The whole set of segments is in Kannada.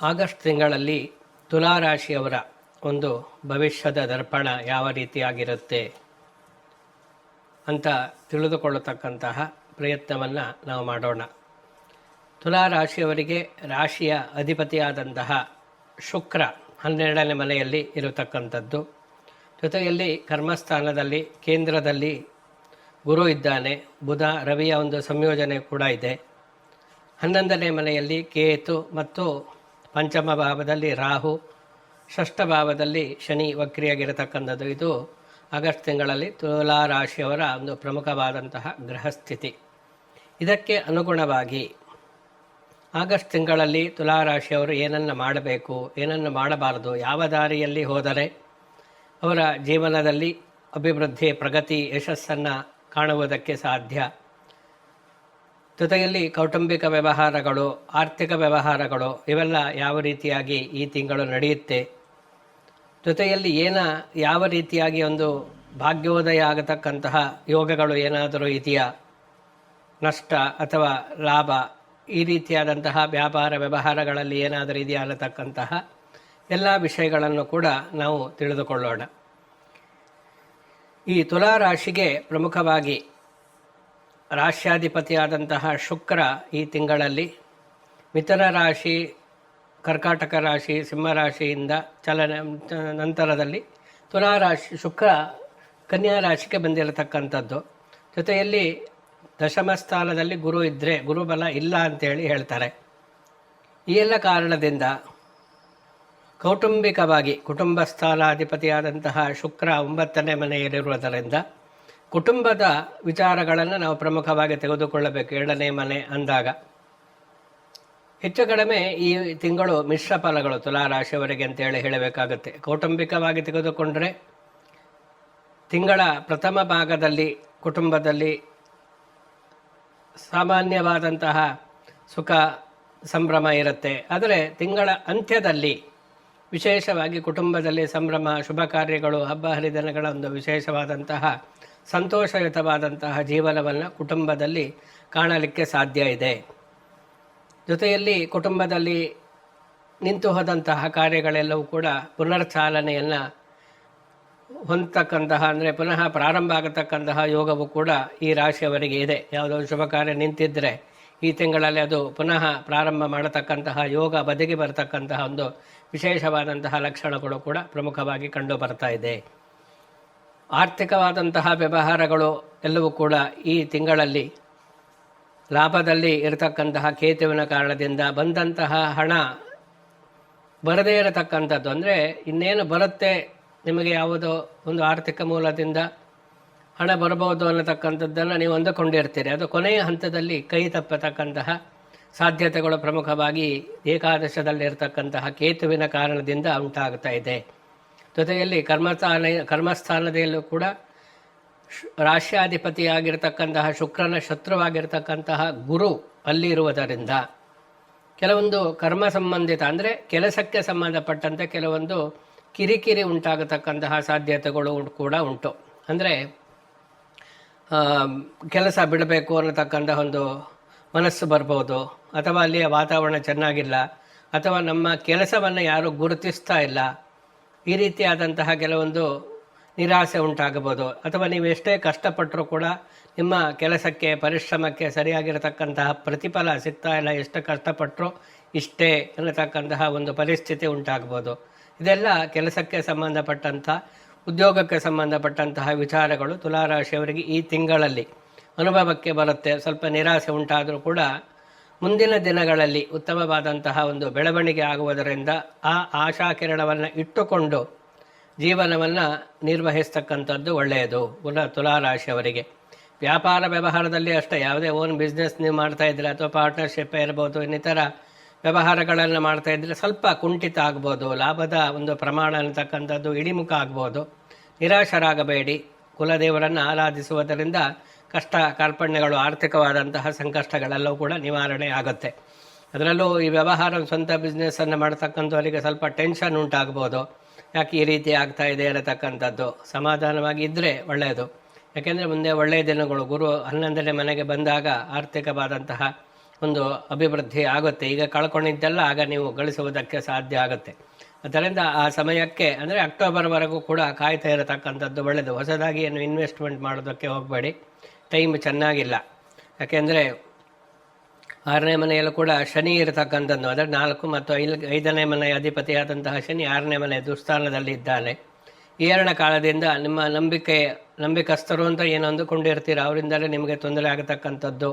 ಆಗಸ್ಟ್ ತಿಂಗಳಲ್ಲಿ ತುಲಾರಾಶಿಯವರ ಒಂದು ಭವಿಷ್ಯದ ದರ್ಪಣ ಯಾವ ರೀತಿಯಾಗಿರುತ್ತೆ ಅಂತ ತಿಳಿದುಕೊಳ್ಳತಕ್ಕಂತಹ ಪ್ರಯತ್ನವನ್ನು ನಾವು ಮಾಡೋಣ. ತುಲಾರಾಶಿಯವರಿಗೆ ರಾಶಿಯ ಅಧಿಪತಿಯಾದಂತಹ ಶುಕ್ರ 12ನೇ ಮನೆಯಲ್ಲಿ ಇರತಕ್ಕಂಥದ್ದು. ಜೊತೆಯಲ್ಲಿ ಕರ್ಮಸ್ಥಾನದಲ್ಲಿ ಕೇಂದ್ರದಲ್ಲಿ ಗುರು ಇದ್ದಾನೆ. ಬುಧ ರವಿಯ ಒಂದು ಸಂಯೋಜನೆ ಕೂಡ ಇದೆ. 11ನೇ ಮನೆಯಲ್ಲಿ ಕೇತು ಮತ್ತು ಪಂಚಮ ಭಾವದಲ್ಲಿ ರಾಹು, ಷಷ್ಠ ಭಾವದಲ್ಲಿ ಶನಿ ವಕ್ರಿಯಾಗಿರತಕ್ಕಂಥದ್ದು. ಇದು ಆಗಸ್ಟ್ ತಿಂಗಳಲ್ಲಿ ತುಲಾರಾಶಿಯವರ ಒಂದು ಪ್ರಮುಖವಾದಂತಹ ಗ್ರಹಸ್ಥಿತಿ. ಇದಕ್ಕೆ ಅನುಗುಣವಾಗಿ ಆಗಸ್ಟ್ ತಿಂಗಳಲ್ಲಿ ತುಲಾರಾಶಿಯವರು ಏನನ್ನು ಮಾಡಬೇಕು, ಏನನ್ನು ಮಾಡಬಾರದು, ಯಾವ ದಾರಿಯಲ್ಲಿ ಹೋದರೆ ಅವರ ಜೀವನದಲ್ಲಿ ಅಭಿವೃದ್ಧಿ, ಪ್ರಗತಿ, ಯಶಸ್ಸನ್ನು ಕಾಣುವುದಕ್ಕೆ ಸಾಧ್ಯ. ಜೊತೆಯಲ್ಲಿ ಕೌಟುಂಬಿಕ ವ್ಯವಹಾರಗಳು, ಆರ್ಥಿಕ ವ್ಯವಹಾರಗಳು ಇವೆಲ್ಲ ಯಾವ ರೀತಿಯಾಗಿ ಈ ತಿಂಗಳು ನಡೆಯುತ್ತೆ, ಜೊತೆಯಲ್ಲಿ ಯಾವ ರೀತಿಯಾಗಿ ಒಂದು ಭಾಗ್ಯೋದಯ ಆಗತಕ್ಕಂತಹ ಯೋಗಗಳು ಏನಾದರೂ ಇದೆಯಾ, ನಷ್ಟ ಅಥವಾ ಲಾಭ, ಈ ರೀತಿಯಾದಂತಹ ವ್ಯಾಪಾರ ವ್ಯವಹಾರಗಳಲ್ಲಿ ಏನಾದರೂ ಇದೆಯಾ ಅನ್ನತಕ್ಕಂತಹ ಎಲ್ಲ ವಿಷಯಗಳನ್ನು ಕೂಡ ನಾವು ತಿಳಿದುಕೊಳ್ಳೋಣ. ಈ ತುಲಾರಾಶಿಗೆ ಪ್ರಮುಖವಾಗಿ ರಾಶ್ಯಾಧಿಪತಿಯಾದಂತಹ ಶುಕ್ರ ಈ ತಿಂಗಳಲ್ಲಿ ಮಿಥುನ ರಾಶಿ, ಕರ್ಕಾಟಕ ರಾಶಿ, ಸಿಂಹರಾಶಿಯಿಂದ ನಂತರದಲ್ಲಿ ತುಲಾರಾಶಿ ಶುಕ್ರ ಕನ್ಯಾ ರಾಶಿಗೆ ಬಂದಿರತಕ್ಕಂಥದ್ದು. ಜೊತೆಯಲ್ಲಿ ದಶಮ ಸ್ಥಾನದಲ್ಲಿ ಗುರು ಇದ್ದರೆ ಗುರುಬಲ ಇಲ್ಲ ಅಂತೇಳಿ ಹೇಳ್ತಾರೆ. ಈ ಎಲ್ಲ ಕಾರಣದಿಂದ ಕೌಟುಂಬಿಕವಾಗಿ ಕುಟುಂಬ ಸ್ಥಾನಾಧಿಪತಿಯಾದಂತಹ ಶುಕ್ರ 9ನೇ ಮನೆಯಲ್ಲಿರುವುದರಿಂದ ಕುಟುಂಬದ ವಿಚಾರಗಳನ್ನು ನಾವು ಪ್ರಮುಖವಾಗಿ ತೆಗೆದುಕೊಳ್ಳಬೇಕು. 2ನೇ ಮನೆ ಅಂದಾಗ ಹೆಚ್ಚು ಕಡಿಮೆ ಈ ತಿಂಗಳು ಮಿಶ್ರ ಫಲಗಳು ತುಲಾರಾಶಿಯವರಿಗೆ ಅಂತೇಳಿ ಹೇಳಬೇಕಾಗುತ್ತೆ. ಕೌಟುಂಬಿಕವಾಗಿ ತೆಗೆದುಕೊಂಡರೆ ತಿಂಗಳ ಪ್ರಥಮ ಭಾಗದಲ್ಲಿ ಕುಟುಂಬದಲ್ಲಿ ಸಾಮಾನ್ಯವಾದಂತಹ ಸುಖ ಸಂಭ್ರಮ ಇರುತ್ತೆ. ಆದರೆ ತಿಂಗಳ ಅಂತ್ಯದಲ್ಲಿ ವಿಶೇಷವಾಗಿ ಕುಟುಂಬದಲ್ಲಿ ಸಂಭ್ರಮ, ಶುಭ ಕಾರ್ಯಗಳು, ಹಬ್ಬ ಹರಿದಿನಗಳ ಒಂದು ವಿಶೇಷವಾದಂತಹ ಸಂತೋಷಯುತವಾದಂತಹ ಜೀವನವನ್ನು ಕುಟುಂಬದಲ್ಲಿ ಕಾಣಲಿಕ್ಕೆ ಸಾಧ್ಯ ಇದೆ. ಜೊತೆಯಲ್ಲಿ ಕುಟುಂಬದಲ್ಲಿ ನಿಂತು ಹೋದಂತಹ ಕಾರ್ಯಗಳೆಲ್ಲವೂ ಕೂಡ ಪುನರ್ಚಾಲನೆಯನ್ನು ಹೊಂದತಕ್ಕಂತಹ, ಅಂದರೆ ಪುನಃ ಪ್ರಾರಂಭ ಆಗತಕ್ಕಂತಹ ಯೋಗವು ಕೂಡ ಈ ರಾಶಿಯವರಿಗೆ ಇದೆ. ಯಾವುದೋ ಶುಭ ಕಾರ್ಯ ನಿಂತಿದ್ದರೆ ಈ ತಿಂಗಳಲ್ಲಿ ಅದು ಪುನಃ ಪ್ರಾರಂಭ ಮಾಡತಕ್ಕಂತಹ ಯೋಗ ಬದಿಗೆ ಬರತಕ್ಕಂತಹ ಒಂದು ವಿಶೇಷವಾದಂತಹ ಲಕ್ಷಣಗಳು ಕೂಡ ಪ್ರಮುಖವಾಗಿ ಕಂಡು ಬರ್ತಾ ಇದೆ. ಆರ್ಥಿಕವಾದಂತಹ ವ್ಯವಹಾರಗಳು ಎಲ್ಲವೂ ಕೂಡ ಈ ತಿಂಗಳಲ್ಲಿ ಲಾಭದಲ್ಲಿ ಇರತಕ್ಕಂತಹ ಕೇತುವಿನ ಕಾರಣದಿಂದ ಬಂದಂತಹ ಹಣ ಬರದೇ ಇರತಕ್ಕಂಥದ್ದು, ಅಂದರೆ ಇನ್ನೇನು ಬರುತ್ತೆ ನಿಮಗೆ ಯಾವುದೋ ಒಂದು ಆರ್ಥಿಕ ಮೂಲದಿಂದ ಹಣ ಬರಬಹುದು ಅನ್ನತಕ್ಕಂಥದ್ದನ್ನು ನೀವು ಅಂದುಕೊಂಡಿರ್ತೀರಿ. ಅದು ಕೊನೆಯ ಹಂತದಲ್ಲಿ ಕೈ ತಪ್ಪತಕ್ಕಂತಹ ಸಾಧ್ಯತೆಗಳು ಪ್ರಮುಖವಾಗಿ ಏಕಾದಶದಲ್ಲಿರ್ತಕ್ಕಂತಹ ಕೇತುವಿನ ಕಾರಣದಿಂದ ಉಂಟಾಗ್ತಾ ಇದೆ. ಜೊತೆಯಲ್ಲಿ ಕರ್ಮಸ್ಥಾನದಲ್ಲೂ ಕೂಡ ರಾಶ್ಯಾಧಿಪತಿಯಾಗಿರ್ತಕ್ಕಂತಹ ಶುಕ್ರನ ಶತ್ರುವಾಗಿರ್ತಕ್ಕಂತಹ ಗುರು ಅಲ್ಲಿ ಇರುವುದರಿಂದ ಕೆಲವೊಂದು ಕರ್ಮ ಸಂಬಂಧಿತ, ಅಂದರೆ ಕೆಲಸಕ್ಕೆ ಸಂಬಂಧಪಟ್ಟಂತೆ ಕೆಲವೊಂದು ಕಿರಿಕಿರಿ ಉಂಟಾಗತಕ್ಕಂತಹ ಸಾಧ್ಯತೆಗಳು ಕೂಡ ಉಂಟು. ಅಂದರೆ ಕೆಲಸ ಬಿಡಬೇಕು ಅನ್ನತಕ್ಕಂತಹ ಒಂದು ಮನಸ್ಸು ಬರ್ಬೋದು, ಅಥವಾ ಅಲ್ಲಿಯ ವಾತಾವರಣ ಚೆನ್ನಾಗಿಲ್ಲ, ಅಥವಾ ನಮ್ಮ ಕೆಲಸವನ್ನು ಯಾರೂ ಗುರುತಿಸ್ತಾ ಇಲ್ಲ, ಈ ರೀತಿಯಾದಂತಹ ಕೆಲವೊಂದು ನಿರಾಸೆ ಉಂಟಾಗಬಹುದು. ಅಥವಾ ನೀವು ಎಷ್ಟೇ ಕಷ್ಟಪಟ್ಟರೂ ಕೂಡ ನಿಮ್ಮ ಕೆಲಸಕ್ಕೆ, ಪರಿಶ್ರಮಕ್ಕೆ ಸರಿಯಾಗಿರತಕ್ಕಂತಹ ಪ್ರತಿಫಲ ಸಿಗ್ತಾ ಇಲ್ಲ, ಎಷ್ಟು ಕಷ್ಟಪಟ್ಟರೂ ಇಷ್ಟೇ ಅನ್ನತಕ್ಕಂತಹ ಒಂದು ಪರಿಸ್ಥಿತಿ ಉಂಟಾಗ್ಬೋದು. ಇದೆಲ್ಲ ಕೆಲಸಕ್ಕೆ ಸಂಬಂಧಪಟ್ಟಂಥ, ಉದ್ಯೋಗಕ್ಕೆ ಸಂಬಂಧಪಟ್ಟಂತಹ ವಿಚಾರಗಳು ತುಲಾರಾಶಿಯವರಿಗೆ ಈ ತಿಂಗಳಲ್ಲಿ ಅನುಭವಕ್ಕೆ ಬರುತ್ತೆ. ಸ್ವಲ್ಪ ನಿರಾಸೆ ಉಂಟಾದರೂ ಕೂಡ ಮುಂದಿನ ದಿನಗಳಲ್ಲಿ ಉತ್ತಮವಾದಂತಹ ಒಂದು ಬೆಳವಣಿಗೆ ಆಗುವುದರಿಂದ ಆ ಆಶಾಕಿರಣವನ್ನು ಇಟ್ಟುಕೊಂಡು ಜೀವನವನ್ನು ನಿರ್ವಹಿಸ್ತಕ್ಕಂಥದ್ದು ಒಳ್ಳೆಯದು ತುಲಾರಾಶಿಯವರಿಗೆ. ವ್ಯಾಪಾರ ವ್ಯವಹಾರದಲ್ಲಿ ಅಷ್ಟೇ, ಯಾವುದೇ ಓನ್ ಬಿಸ್ನೆಸ್ ನೀವು ಮಾಡ್ತಾ ಇದ್ದರೆ ಅಥವಾ ಪಾರ್ಟ್ನರ್ಶಿಪ್ ಇರ್ಬೋದು, ಇನ್ನಿತರ ವ್ಯವಹಾರಗಳನ್ನು ಮಾಡ್ತಾ ಇದ್ದರೆ ಸ್ವಲ್ಪ ಕುಂಠಿತ ಆಗ್ಬೋದು, ಲಾಭದ ಒಂದು ಪ್ರಮಾಣ ಅನ್ನತಕ್ಕಂಥದ್ದು ಇಳಿಮುಖ ಆಗ್ಬೋದು. ನಿರಾಶರಾಗಬೇಡಿ. ಕುಲದೇವರನ್ನು ಆರಾಧಿಸುವುದರಿಂದ ಕಷ್ಟ ಕಾರ್ಪಣ್ಯಗಳು, ಆರ್ಥಿಕವಾದಂತಹ ಸಂಕಷ್ಟಗಳೆಲ್ಲವೂ ಕೂಡ ನಿವಾರಣೆ ಆಗುತ್ತೆ. ಅದರಲ್ಲೂ ಈ ವ್ಯವಹಾರ, ಸ್ವಂತ ಬಿಸ್ನೆಸ್ಸನ್ನು ಮಾಡ್ತಕ್ಕಂಥವರಿಗೆ ಸ್ವಲ್ಪ ಟೆನ್ಷನ್ ಉಂಟಾಗ್ಬೋದು. ಯಾಕೆ ಈ ರೀತಿ ಆಗ್ತಾ ಇದೆ ಅನ್ನತಕ್ಕಂಥದ್ದು ಸಮಾಧಾನವಾಗಿ ಇದ್ದರೆ ಒಳ್ಳೆಯದು. ಯಾಕೆಂದರೆ ಮುಂದೆ ಒಳ್ಳೆಯ ದಿನಗಳು, ಗುರು 11ನೇ ಮನೆಗೆ ಬಂದಾಗ ಆರ್ಥಿಕವಾದಂತಹ ಒಂದು ಅಭಿವೃದ್ಧಿ ಆಗುತ್ತೆ. ಈಗ ಕಳ್ಕೊಂಡಿದ್ದೆಲ್ಲ ಆಗ ನೀವು ಗಳಿಸುವುದಕ್ಕೆ ಸಾಧ್ಯ ಆಗುತ್ತೆ. ಅದರಿಂದ ಆ ಸಮಯಕ್ಕೆ ಅಂದರೆ ಅಕ್ಟೋಬರ್ವರೆಗೂ ಕೂಡ ಕಾಯ್ತಾ ಇರತಕ್ಕಂಥದ್ದು ಒಳ್ಳೆಯದು. ಹೊಸದಾಗಿ ಏನು ಇನ್ವೆಸ್ಟ್ಮೆಂಟ್ ಮಾಡೋದಕ್ಕೆ ಹೋಗಬೇಡಿ, ಟೈಮ್ ಚೆನ್ನಾಗಿಲ್ಲ. ಯಾಕೆಂದರೆ 6ನೇ ಮನೆಯಲ್ಲೂ ಕೂಡ ಶನಿ ಇರತಕ್ಕಂಥದ್ದು, ಅಂದರೆ 4 ಮತ್ತು 5ನೇ ಮನೆಯ ಅಧಿಪತಿಯಾದಂತಹ ಶನಿ 6ನೇ ಮನೆ ದುಸ್ಥಾನದಲ್ಲಿ ಇದ್ದಾನೆ. ಈ 2 ಕಾಲದಿಂದ ನಿಮ್ಮ ನಂಬಿಕಸ್ಥರು ಅಂತ ಏನು ಅಂದುಕೊಂಡಿರ್ತೀರ ಅವರಿಂದಲೇ ನಿಮಗೆ ತೊಂದರೆ ಆಗತಕ್ಕಂಥದ್ದು,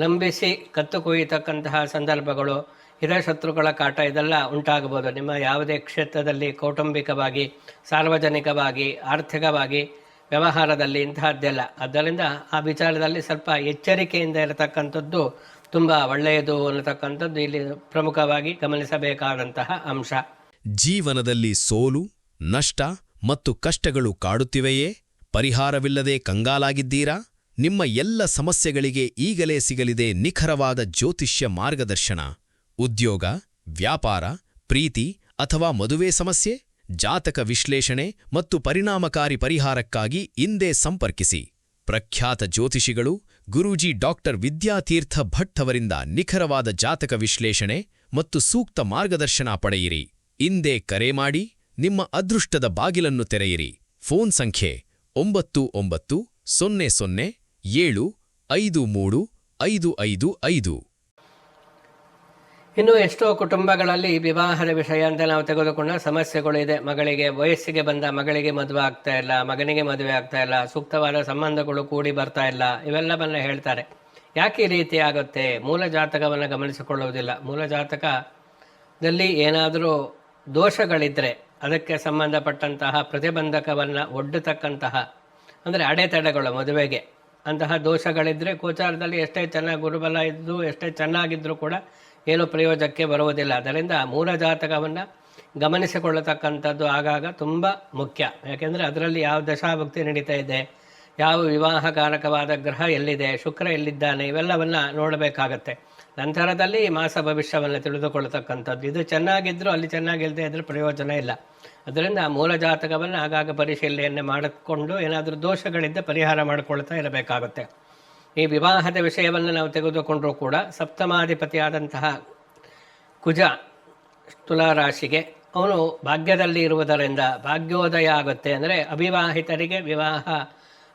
ನಂಬಿಸಿ ಕತ್ತು ಕೊಯ್ಯತಕ್ಕಂತಹ ಸಂದರ್ಭಗಳು, ಹಿತಶತ್ರುಗಳ ಕಾಟ ಇದೆಲ್ಲ ಉಂಟಾಗಬಹುದು. ನಿಮ್ಮ ಯಾವುದೇ ಕ್ಷೇತ್ರದಲ್ಲಿ ಕೌಟುಂಬಿಕವಾಗಿ, ಸಾರ್ವಜನಿಕವಾಗಿ, ಆರ್ಥಿಕವಾಗಿ, ವ್ಯವಹಾರದಲ್ಲಿ ಇಂತಹದ್ದೆಲ್ಲ. ಆದ್ದರಿಂದ ಆ ವಿಚಾರದಲ್ಲಿ ಸ್ವಲ್ಪ ಎಚ್ಚರಿಕೆಯಿಂದ ಇರತಕ್ಕಂಥದ್ದು ತುಂಬ ಒಳ್ಳೆಯದು ಅನ್ನತಕ್ಕಂಥದ್ದು ಇಲ್ಲಿ ಪ್ರಮುಖವಾಗಿ ಗಮನಿಸಬೇಕಾದಂತಹ ಅಂಶ. ಜೀವನದಲ್ಲಿ ಸೋಲು, ನಷ್ಟ ಮತ್ತು ಕಷ್ಟಗಳು ಕಾಡುತ್ತಿವೆಯೇ? ಪರಿಹಾರವಿಲ್ಲದೆ ಕಂಗಾಲಾಗಿದ್ದೀರಾ? ನಿಮ್ಮ ಎಲ್ಲ ಸಮಸ್ಯೆಗಳಿಗೆ ಈಗಲೇ ಸಿಗಲಿದೆ ನಿಖರವಾದ ಜ್ಯೋತಿಷ್ಯ ಮಾರ್ಗದರ್ಶನ. ಉದ್ಯೋಗ, ವ್ಯಾಪಾರ, ಪ್ರೀತಿ ಅಥವಾ ಮದುವೆ ಸಮಸ್ಯೆ? ಜಾತಕ ವಿಶ್ಲೇಷಣೆ ಮತ್ತು ಪರಿಣಾಮಕಾರಿ ಪರಿಹಾರಕ್ಕಾಗಿ ಇಂದೇ ಸಂಪರ್ಕಿಸಿ. ಪ್ರಖ್ಯಾತ ಜ್ಯೋತಿಷಿಗಳು ಗುರೂಜಿ ಡಾಕ್ಟರ್ ವಿದ್ಯಾತೀರ್ಥ ಭಟ್ ಅವರಿಂದ ನಿಖರವಾದ ಜಾತಕ ವಿಶ್ಲೇಷಣೆ ಮತ್ತು ಸೂಕ್ತ ಮಾರ್ಗದರ್ಶನ ಪಡೆಯಿರಿ. ಇಂದೇ ಕರೆ ಮಾಡಿ ನಿಮ್ಮ ಅದೃಷ್ಟದ ಬಾಗಿಲನ್ನು ತೆರೆಯಿರಿ. ಫೋನ್ ಸಂಖ್ಯೆ 9900753555. ಇನ್ನು ಎಷ್ಟೋ ಕುಟುಂಬಗಳಲ್ಲಿ ವಿವಾಹದ ವಿಷಯ ಅಂತ ನಾವು ತೆಗೆದುಕೊಂಡ ಸಮಸ್ಯೆಗಳು ಇದೆ. ಮಗಳಿಗೆ ವಯಸ್ಸಿಗೆ ಬಂದ ಮಗಳಿಗೆ ಮದುವೆ ಆಗ್ತಾ ಇಲ್ಲ, ಮಗನಿಗೆ ಮದುವೆ ಆಗ್ತಾ ಇಲ್ಲ, ಸೂಕ್ತವಾದ ಸಂಬಂಧಗಳು ಕೂಡಿ ಬರ್ತಾ ಇಲ್ಲ, ಇವೆಲ್ಲವನ್ನ ಹೇಳ್ತಾರೆ. ಯಾಕೆ ಈ ರೀತಿ ಆಗುತ್ತೆ? ಮೂಲ ಜಾತಕವನ್ನು ಗಮನಿಸಿಕೊಳ್ಳುವುದಿಲ್ಲ. ಮೂಲ ಜಾತಕದಲ್ಲಿ ಏನಾದರೂ ದೋಷಗಳಿದ್ದರೆ ಅದಕ್ಕೆ ಸಂಬಂಧಪಟ್ಟಂತಹ ಪ್ರತಿಬಂಧಕವನ್ನು ಒಡ್ಡತಕ್ಕಂತಹ, ಅಂದರೆ ಅಡೆತಡೆಗಳು ಮದುವೆಗೆ, ಅಂತಹ ದೋಷಗಳಿದ್ದರೆ ಗೋಚಾರದಲ್ಲಿ ಎಷ್ಟೇ ಚೆನ್ನಾಗಿ ಗುರುಬಲ ಇದ್ದು ಎಷ್ಟೇ ಚೆನ್ನಾಗಿದ್ದರೂ ಕೂಡ ಏನು ಪ್ರಯೋಜನಕ್ಕೆ ಬರುವುದಿಲ್ಲ. ಅದರಿಂದ ಮೂಲ ಜಾತಕವನ್ನು ಗಮನಿಸಿಕೊಳ್ಳತಕ್ಕಂಥದ್ದು ಆಗಾಗ ತುಂಬ ಮುಖ್ಯ. ಯಾಕೆಂದರೆ ಅದರಲ್ಲಿ ಯಾವ ದಶಾಭಕ್ತಿ ನಡೀತಾ ಇದೆ, ಯಾವ ವಿವಾಹಕಾರಕವಾದ ಗ್ರಹ ಎಲ್ಲಿದೆ, ಶುಕ್ರ ಎಲ್ಲಿದ್ದಾನೆ, ಇವೆಲ್ಲವನ್ನು ನೋಡಬೇಕಾಗತ್ತೆ. ನಂತರದಲ್ಲಿ ಮಾಸ ಭವಿಷ್ಯವನ್ನು ತಿಳಿದುಕೊಳ್ಳತಕ್ಕಂಥದ್ದು. ಇದು ಚೆನ್ನಾಗಿದ್ದರೂ ಅಲ್ಲಿ ಚೆನ್ನಾಗಿಲ್ಲದೆ ಇದ್ರೆ ಪ್ರಯೋಜನ ಇಲ್ಲ. ಅದರಿಂದ ಮೂಲ ಜಾತಕವನ್ನು ಆಗಾಗ ಪರಿಶೀಲನೆಯನ್ನೇ ಮಾಡಿಕೊಂಡು ಏನಾದರೂ ದೋಷಗಳಿದ್ದ ಪರಿಹಾರ ಮಾಡಿಕೊಳ್ತಾ ಇರಬೇಕಾಗುತ್ತೆ. ಈ ವಿವಾಹದ ವಿಷಯವನ್ನು ನಾವು ತೆಗೆದುಕೊಂಡರೂ ಕೂಡ ಸಪ್ತಮಾಧಿಪತಿಯಾದಂತಹ ಕುಜ ತುಲಾರಾಶಿಗೆ ಅವನು ಭಾಗ್ಯದಲ್ಲಿ ಇರುವುದರಿಂದ ಭಾಗ್ಯೋದಯ ಆಗುತ್ತೆ. ಅಂದರೆ ಅವಿವಾಹಿತರಿಗೆ ವಿವಾಹ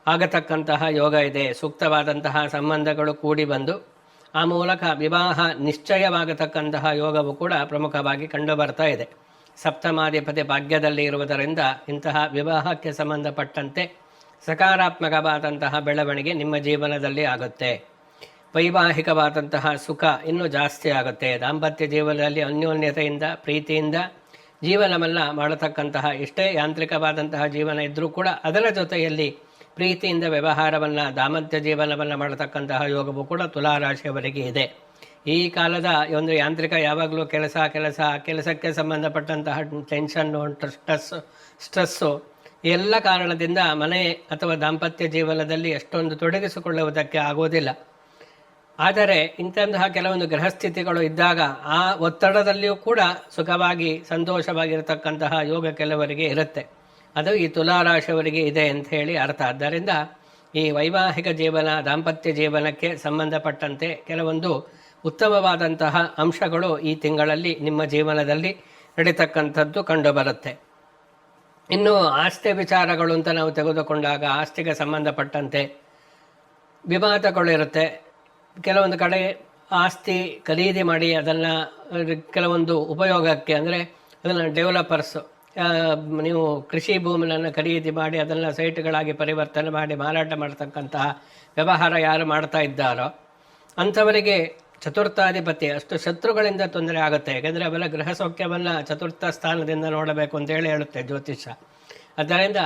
ಆಗತಕ್ಕಂತಹ ಯೋಗ ಇದೆ. ಸೂಕ್ತವಾದಂತಹ ಸಂಬಂಧಗಳು ಕೂಡಿ ಬಂದು ಆ ಮೂಲಕ ವಿವಾಹ ನಿಶ್ಚಯವಾಗತಕ್ಕಂತಹ ಯೋಗವು ಕೂಡ ಪ್ರಮುಖವಾಗಿ ಕಂಡುಬರ್ತಾ ಇದೆ. ಸಪ್ತಮಾಧಿಪತಿ ಭಾಗ್ಯದಲ್ಲಿ ಇರುವುದರಿಂದ ಇಂತಹ ವಿವಾಹಕ್ಕೆ ಸಂಬಂಧಪಟ್ಟಂತೆ ಸಕಾರಾತ್ಮಕವಾದಂತಹ ಬೆಳವಣಿಗೆ ನಿಮ್ಮ ಜೀವನದಲ್ಲಿ ಆಗುತ್ತೆ. ವೈವಾಹಿಕವಾದಂತಹ ಸುಖ ಇನ್ನೂ ಜಾಸ್ತಿ ಆಗುತ್ತೆ. ದಾಂಪತ್ಯ ಜೀವನದಲ್ಲಿ ಅನ್ಯೋನ್ಯತೆಯಿಂದ ಪ್ರೀತಿಯಿಂದ ಜೀವನವನ್ನು ಮಾಡತಕ್ಕಂತಹ, ಎಷ್ಟೇ ಯಾಂತ್ರಿಕವಾದಂತಹ ಜೀವನ ಇದ್ದರೂ ಕೂಡ ಅದರ ಜೊತೆಯಲ್ಲಿ ಪ್ರೀತಿಯಿಂದ ವ್ಯವಹಾರವನ್ನು, ದಾಂಪತ್ಯ ಜೀವನವನ್ನು ಮಾಡತಕ್ಕಂತಹ ಯೋಗವು ಕೂಡ ತುಲಾರಾಶಿಯವರಿಗೆ ಇದೆ. ಈ ಕಾಲದ ಒಂದು ಯಾಂತ್ರಿಕ ಯಾವಾಗಲೂ ಕೆಲಸಕ್ಕೆ ಸಂಬಂಧಪಟ್ಟಂತಹ ಟೆನ್ಷನ್ನು, ಸ್ಟ್ರೆಸ್ಸು ಎಲ್ಲ ಕಾರಣದಿಂದ ಮನೆ ಅಥವಾ ದಾಂಪತ್ಯ ಜೀವನದಲ್ಲಿ ಎಷ್ಟೊಂದು ತೊಡಗಿಸಿಕೊಳ್ಳುವುದಕ್ಕೆ ಆಗೋದಿಲ್ಲ. ಆದರೆ ಇಂತಹ ಕೆಲವೊಂದು ಗ್ರಹಸ್ಥಿತಿಗಳು ಇದ್ದಾಗ ಆ ಒತ್ತಡದಲ್ಲಿಯೂ ಕೂಡ ಸುಖವಾಗಿ ಸಂತೋಷವಾಗಿರತಕ್ಕಂತಹ ಯೋಗ ಕೆಲವರಿಗೆ ಇರುತ್ತೆ. ಅದು ಈ ತುಲಾರಾಶಿಯವರಿಗೆ ಇದೆ ಅಂತ ಹೇಳಿ ಅರ್ಥ. ಆದ್ದರಿಂದ ಈ ವೈವಾಹಿಕ ಜೀವನ, ದಾಂಪತ್ಯ ಜೀವನಕ್ಕೆ ಸಂಬಂಧಪಟ್ಟಂತೆ ಕೆಲವೊಂದು ಉತ್ತಮವಾದಂತಹ ಅಂಶಗಳು ಈ ತಿಂಗಳಲ್ಲಿ ನಿಮ್ಮ ಜೀವನದಲ್ಲಿ ನಡೀತಕ್ಕಂಥದ್ದು ಕಂಡುಬರುತ್ತೆ. ಇನ್ನು ಆಸ್ತಿ ವಿಚಾರಗಳು ಅಂತ ನಾವು ತೆಗೆದುಕೊಂಡಾಗ ಆಸ್ತಿಗೆ ಸಂಬಂಧಪಟ್ಟಂತೆ ವಿವಾದಗಳು ಇರುತ್ತೆ. ಕೆಲವೊಂದು ಕಡೆ ಆಸ್ತಿ ಖರೀದಿ ಮಾಡಿ ಅದನ್ನು ಕೆಲವೊಂದು ಉಪಯೋಗಕ್ಕೆ, ಅಂದರೆ ಅದನ್ನು ಡೆವಲಪರ್ಸ್, ನೀವು ಕೃಷಿ ಭೂಮಿಯನ್ನು ಖರೀದಿ ಮಾಡಿ ಅದನ್ನು ಸೈಟ್ಗಳಾಗಿ ಪರಿವರ್ತನೆ ಮಾಡಿ ಮಾರಾಟ ಮಾಡತಕ್ಕಂತಹ ವ್ಯವಹಾರ ಯಾರು ಮಾಡ್ತಾ ಇದ್ದಾರೋ ಅಂಥವರಿಗೆ ಚತುರ್ಥಾಧಿಪತಿ ಅಷ್ಟು ಶತ್ರುಗಳಿಂದ ತೊಂದರೆ ಆಗುತ್ತೆ. ಯಾಕೆಂದರೆ ಅವೆಲ್ಲ ಗೃಹ ಸೌಖ್ಯವನ್ನು ಚತುರ್ಥ ಸ್ಥಾನದಿಂದ ನೋಡಬೇಕು ಅಂತೇಳಿ ಹೇಳುತ್ತೆ ಜ್ಯೋತಿಷ್ಯ. ಅದರಿಂದ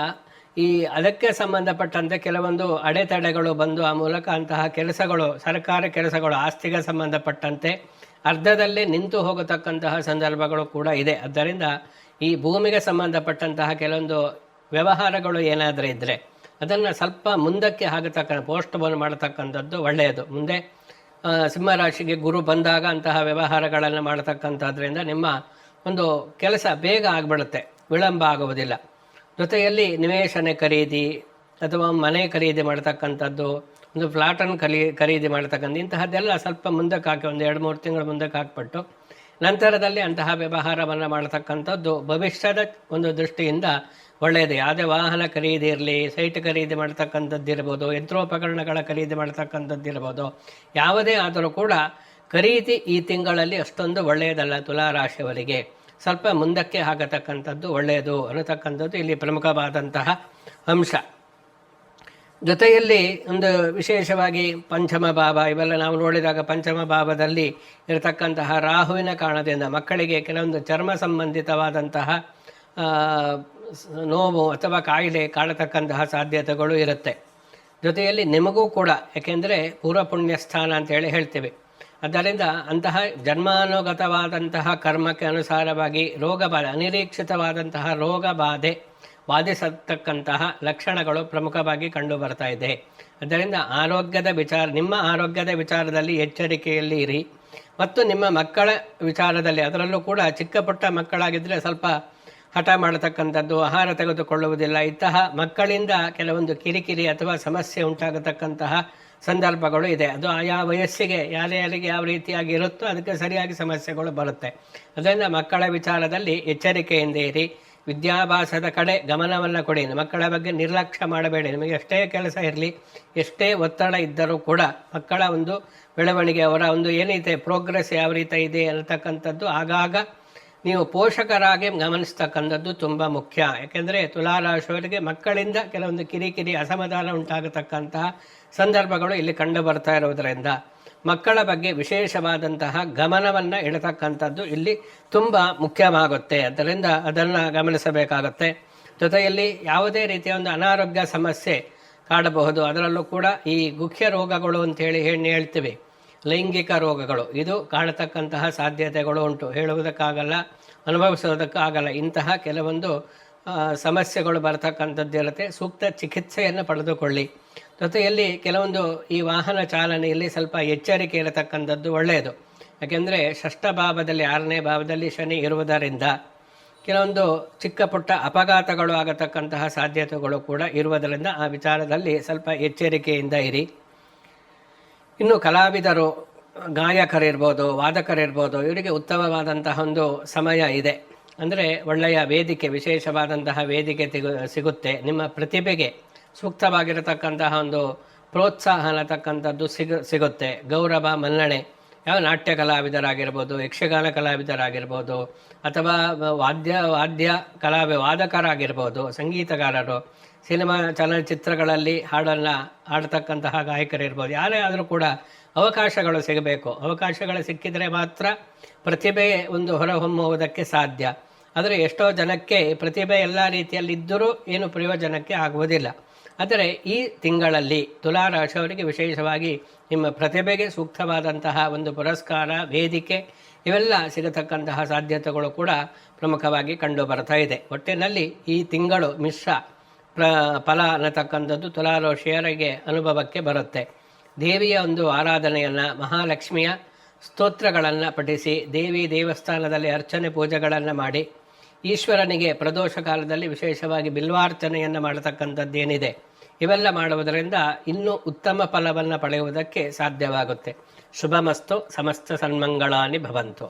ಅದಕ್ಕೆ ಸಂಬಂಧಪಟ್ಟಂತೆ ಕೆಲವೊಂದು ಅಡೆತಡೆಗಳು ಬಂದು ಆ ಮೂಲಕ ಅಂತಹ ಕೆಲಸಗಳು, ಸರ್ಕಾರ ಕೆಲಸಗಳು, ಆಸ್ತಿಗೆ ಸಂಬಂಧಪಟ್ಟಂತೆ ಅರ್ಧದಲ್ಲೇ ನಿಂತು ಹೋಗತಕ್ಕಂತಹ ಸಂದರ್ಭಗಳು ಕೂಡ ಇದೆ. ಆದ್ದರಿಂದ ಈ ಭೂಮಿಗೆ ಸಂಬಂಧಪಟ್ಟಂತಹ ಕೆಲವೊಂದು ವ್ಯವಹಾರಗಳು ಏನಾದರೂ ಇದ್ದರೆ ಅದನ್ನು ಸ್ವಲ್ಪ ಮುಂದಕ್ಕೆ ಪೋಸ್ಟ್ ಪೋನ್ ಮಾಡತಕ್ಕಂಥದ್ದು ಒಳ್ಳೆಯದು. ಮುಂದೆ ಸಿಂಹರಾಶಿಗೆ ಗುರು ಬಂದಾಗ ಅಂತಹ ವ್ಯವಹಾರಗಳನ್ನು ಮಾಡತಕ್ಕಂಥದ್ರಿಂದ ನಿಮ್ಮ ಒಂದು ಕೆಲಸ ಬೇಗ ಆಗಿಬಿಡುತ್ತೆ, ವಿಳಂಬ ಆಗುವುದಿಲ್ಲ. ಜೊತೆಯಲ್ಲಿ ನಿವೇಶನ ಖರೀದಿ ಅಥವಾ ಮನೆ ಖರೀದಿ ಮಾಡತಕ್ಕಂಥದ್ದು, ಒಂದು ಫ್ಲಾಟನ್ನು ಖರೀದಿ ಮಾಡ್ತಕ್ಕಂಥ ಇಂತಹದ್ದೆಲ್ಲ ಸ್ವಲ್ಪ ಮುಂದಕ್ಕೆ ಹಾಕಿ ಒಂದು 2-3 ತಿಂಗಳು ಮುಂದಕ್ಕೆ ಹಾಕ್ಬಿಟ್ಟು ನಂತರದಲ್ಲಿ ಅಂತಹ ವ್ಯವಹಾರವನ್ನು ಮಾಡತಕ್ಕಂಥದ್ದು ಭವಿಷ್ಯದ ಒಂದು ದೃಷ್ಟಿಯಿಂದ ಒಳ್ಳೆಯದು. ಯಾವುದೇ ವಾಹನ ಖರೀದಿ ಇರಲಿ, ಸೈಟ್ ಖರೀದಿ ಮಾಡ್ತಕ್ಕಂಥದ್ದು ಇರ್ಬೋದು, ಯಂತ್ರೋಪಕರಣಗಳ ಖರೀದಿ ಮಾಡ್ತಕ್ಕಂಥದ್ದು ಇರ್ಬೋದು, ಯಾವುದೇ ಆದರೂ ಕೂಡ ಖರೀದಿ ಈ ತಿಂಗಳಲ್ಲಿ ಅಷ್ಟೊಂದು ಒಳ್ಳೆಯದಲ್ಲ. ತುಲಾರಾಶಿಯವರಿಗೆ ಸ್ವಲ್ಪ ಮುಂದಕ್ಕೆ ಆಗತಕ್ಕಂಥದ್ದು ಒಳ್ಳೆಯದು ಅನ್ನತಕ್ಕಂಥದ್ದು ಇಲ್ಲಿ ಪ್ರಮುಖವಾದಂತಹ ಅಂಶ. ಜೊತೆಯಲ್ಲಿ ಒಂದು ವಿಶೇಷವಾಗಿ ಪಂಚಮ ಭಾವ ಇವೆಲ್ಲ ನಾವು ನೋಡಿದಾಗ ಪಂಚಮ ಭಾವದಲ್ಲಿ ಇರತಕ್ಕಂತಹ ರಾಹುವಿನ ಕಾರಣದಿಂದ ಮಕ್ಕಳಿಗೆ ಕೆಲವೊಂದು ಚರ್ಮ ಸಂಬಂಧಿತವಾದಂತಹ ನೋವು ಅಥವಾ ಕಾಯಿಲೆ ಕಾಣತಕ್ಕಂತಹ ಸಾಧ್ಯತೆಗಳು ಇರುತ್ತೆ. ಜೊತೆಯಲ್ಲಿ ನಿಮಗೂ ಕೂಡ, ಯಾಕೆಂದರೆ ಪೂರ್ವ ಪುಣ್ಯ ಸ್ಥಾನ ಅಂತೇಳಿ ಹೇಳ್ತೀವಿ. ಆದ್ದರಿಂದ ಅಂತಹ ಜನ್ಮಾನುಗತವಾದಂತಹ ಕರ್ಮಕ್ಕೆ ಅನುಸಾರವಾಗಿ ರೋಗಬಾಧೆ, ಅನಿರೀಕ್ಷಿತವಾದಂತಹ ರೋಗ ಬಾಧೆ ಬಾಧಿಸತಕ್ಕಂತಹ ಲಕ್ಷಣಗಳು ಪ್ರಮುಖವಾಗಿ ಕಂಡು ಬರ್ತಾ ಇದೆ. ಆದ್ದರಿಂದ ನಿಮ್ಮ ಆರೋಗ್ಯದ ವಿಚಾರದಲ್ಲಿ ಎಚ್ಚರಿಕೆಯಲ್ಲಿ ಇರಿ. ಮತ್ತು ನಿಮ್ಮ ಮಕ್ಕಳ ವಿಚಾರದಲ್ಲಿ, ಅದರಲ್ಲೂ ಕೂಡ ಚಿಕ್ಕ ಪುಟ್ಟ ಮಕ್ಕಳಾಗಿದ್ದರೆ ಸ್ವಲ್ಪ ಹಠ ಮಾಡತಕ್ಕಂಥದ್ದು, ಆಹಾರ ತೆಗೆದುಕೊಳ್ಳುವುದಿಲ್ಲ, ಇಂತಹ ಮಕ್ಕಳಿಂದ ಕೆಲವೊಂದು ಕಿರಿಕಿರಿ ಅಥವಾ ಸಮಸ್ಯೆ ಉಂಟಾಗತಕ್ಕಂತಹ ಸಂದರ್ಭಗಳು ಇದೆ. ಅದು ಆಯಾ ವಯಸ್ಸಿಗೆ ಯಾರ್ಯಾರಿಗೆ ಯಾವ ರೀತಿಯಾಗಿ ಇರುತ್ತೋ ಅದಕ್ಕೆ ಸರಿಯಾಗಿ ಸಮಸ್ಯೆಗಳು ಬರುತ್ತೆ. ಅದರಿಂದ ಮಕ್ಕಳ ವಿಚಾರದಲ್ಲಿ ಎಚ್ಚರಿಕೆಯಿಂದ ಇರಿ. ವಿದ್ಯಾಭ್ಯಾಸದ ಕಡೆ ಗಮನವನ್ನು ಕೊಡಿ. ಮಕ್ಕಳ ಬಗ್ಗೆ ನಿರ್ಲಕ್ಷ್ಯ ಮಾಡಬೇಡಿ. ನಿಮಗೆ ಎಷ್ಟೇ ಕೆಲಸ ಇರಲಿ, ಎಷ್ಟೇ ಒತ್ತಡ ಇದ್ದರೂ ಕೂಡ ಮಕ್ಕಳ ಒಂದು ಬೆಳವಣಿಗೆ, ಅವರ ಒಂದು ಏನೈತೆ ಪ್ರೋಗ್ರೆಸ್ ಯಾವ ರೀತಿ ಇದೆ ಅನ್ನತಕ್ಕಂಥದ್ದು ಆಗಾಗ ನೀವು ಪೋಷಕರಾಗಿ ಗಮನಿಸ್ತಕ್ಕಂಥದ್ದು ತುಂಬ ಮುಖ್ಯ. ಯಾಕೆಂದರೆ ತುಲಾರಾಶಿಯವರಿಗೆ ಮಕ್ಕಳಿಂದ ಕೆಲವೊಂದು ಕಿರಿಕಿರಿ ಅಸಮಾಧಾನ ಉಂಟಾಗತಕ್ಕಂತಹ ಸಂದರ್ಭಗಳು ಇಲ್ಲಿ ಕಂಡು ಬರ್ತಾ ಇರುವುದರಿಂದ ಮಕ್ಕಳ ಬಗ್ಗೆ ವಿಶೇಷವಾದಂತಹ ಗಮನವನ್ನು ಇಡತಕ್ಕಂಥದ್ದು ಇಲ್ಲಿ ತುಂಬ ಮುಖ್ಯವಾಗುತ್ತೆ. ಆದ್ದರಿಂದ ಅದನ್ನು ಗಮನಿಸಬೇಕಾಗುತ್ತೆ. ಜೊತೆಯಲ್ಲಿ ಯಾವುದೇ ರೀತಿಯ ಒಂದು ಅನಾರೋಗ್ಯ ಸಮಸ್ಯೆ ಕಾಡಬಹುದು. ಅದರಲ್ಲೂ ಕೂಡ ಈ ಗುಹ್ಯ ರೋಗಗಳು ಅಂತೇಳಿ ಹೇಳ್ತೀವಿ, ಲೈಂಗಿಕ ರೋಗಗಳು, ಇದು ಕಾಣತಕ್ಕಂತಹ ಸಾಧ್ಯತೆಗಳು ಉಂಟು. ಹೇಳುವುದಕ್ಕಾಗಲ್ಲ, ಅನುಭವಿಸೋದಕ್ಕಾಗಲ್ಲ. ಇಂತಹ ಕೆಲವೊಂದು ಸಮಸ್ಯೆಗಳು ಬರತಕ್ಕಂಥದ್ದು ಇರುತ್ತೆ. ಸೂಕ್ತ ಚಿಕಿತ್ಸೆಯನ್ನು ಪಡೆದುಕೊಳ್ಳಿ. ಜೊತೆಯಲ್ಲಿ ಕೆಲವೊಂದು ಈ ವಾಹನ ಚಾಲನೆಯಲ್ಲಿ ಸ್ವಲ್ಪ ಎಚ್ಚರಿಕೆ ಇರತಕ್ಕಂಥದ್ದು ಒಳ್ಳೆಯದು. ಯಾಕೆಂದರೆ ಷಷ್ಠ ಭಾವದಲ್ಲಿ, 6ನೇ ಭಾವದಲ್ಲಿ ಶನಿ ಇರುವುದರಿಂದ ಕೆಲವೊಂದು ಚಿಕ್ಕ ಪುಟ್ಟ ಅಪಘಾತಗಳು ಆಗತಕ್ಕಂತಹ ಸಾಧ್ಯತೆಗಳು ಕೂಡ ಇರುವುದರಿಂದ ಆ ವಿಚಾರದಲ್ಲಿ ಸ್ವಲ್ಪ ಎಚ್ಚರಿಕೆಯಿಂದ ಇರಿ. ಇನ್ನು ಕಲಾವಿದರು, ಗಾಯಕರಿರ್ಬೋದು, ವಾದಕರಿರ್ಬೋದು, ಇವರಿಗೆ ಉತ್ತಮವಾದಂತಹ ಒಂದು ಸಮಯ ಇದೆ. ಅಂದರೆ ಒಳ್ಳೆಯ ವೇದಿಕೆ, ವಿಶೇಷವಾದಂತಹ ವೇದಿಕೆ ಸಿಗುತ್ತೆ. ನಿಮ್ಮ ಪ್ರತಿಭೆಗೆ ಸೂಕ್ತವಾಗಿರತಕ್ಕಂತಹ ಒಂದು ಪ್ರೋತ್ಸಾಹ ಅನ್ನತಕ್ಕಂಥದ್ದು ಸಿಗುತ್ತೆ. ಗೌರವ, ಮನ್ನಣೆ, ಯಾವ ನಾಟ್ಯ ಕಲಾವಿದರಾಗಿರ್ಬೋದು, ಯಕ್ಷಗಾನ ಕಲಾವಿದರಾಗಿರ್ಬೋದು, ಅಥವಾ ವಾದಕರಾಗಿರ್ಬೋದು, ಸಂಗೀತಗಾರರು, ಸಿನಿಮಾ ಚಲನಚಿತ್ರಗಳಲ್ಲಿ ಹಾಡನ್ನು ಹಾಡತಕ್ಕಂತಹ ಗಾಯಕರಿರ್ಬೋದು, ಯಾರೇ ಆದರೂ ಕೂಡ ಅವಕಾಶಗಳು ಸಿಗಬೇಕು. ಅವಕಾಶಗಳು ಸಿಕ್ಕಿದರೆ ಮಾತ್ರ ಪ್ರತಿಭೆ ಒಂದು ಹೊರಹೊಮ್ಮುವುದಕ್ಕೆ ಸಾಧ್ಯ. ಆದರೆ ಎಷ್ಟೋ ಜನಕ್ಕೆ ಪ್ರತಿಭೆ ಎಲ್ಲ ರೀತಿಯಲ್ಲಿದ್ದರೂ ಏನು ಪ್ರಯೋಜನಕ್ಕೆ ಆಗುವುದಿಲ್ಲ. ಆದರೆ ಈ ತಿಂಗಳಲ್ಲಿ ತುಲಾರಾಶಿಯವರಿಗೆ ವಿಶೇಷವಾಗಿ ನಿಮ್ಮ ಪ್ರತಿಭೆಗೆ ಸೂಕ್ತವಾದಂತಹ ಒಂದು ಪುರಸ್ಕಾರ, ವೇದಿಕೆ ಇವೆಲ್ಲ ಸಿಗತಕ್ಕಂತಹ ಸಾಧ್ಯತೆಗಳು ಕೂಡ ಪ್ರಮುಖವಾಗಿ ಕಂಡು ಬರ್ತಾ ಇದೆ. ಒಟ್ಟಿನಲ್ಲಿ ಈ ತಿಂಗಳು ಮಿಶ್ರ ಫಲ ಅನ್ನತಕ್ಕಂಥದ್ದು ತುಲಾರಾಶಿಯವರಿಗೆ ಅನುಭವಕ್ಕೆ ಬರುತ್ತೆ. ದೇವಿಯ ಒಂದು ಆರಾಧನೆಯನ್ನು, ಮಹಾಲಕ್ಷ್ಮಿಯ ಸ್ತೋತ್ರಗಳನ್ನು ಪಠಿಸಿ, ದೇವಿ ದೇವಸ್ಥಾನದಲ್ಲಿ ಅರ್ಚನೆ ಪೂಜೆಗಳನ್ನು ಮಾಡಿ, ಈಶ್ವರನಿಗೆ ಪ್ರದೋಷ ಕಾಲದಲ್ಲಿ ವಿಶೇಷವಾಗಿ ಬಿಲ್ವಾರ್ಚನೆಯನ್ನು ಮಾಡತಕ್ಕಂಥದ್ದೇನಿದೆ, ಇವೆಲ್ಲ ಮಾಡುವುದರಿಂದ ಇನ್ನೂ ಉತ್ತಮ ಫಲವನ್ನು ಪಡೆಯುವುದಕ್ಕೆ ಸಾಧ್ಯವಾಗುತ್ತೆ. ಶುಭಮಸ್ತು. ಸಮಸ್ತ ಸನ್ಮಂಗಳಾನಿ ಭವಂತು.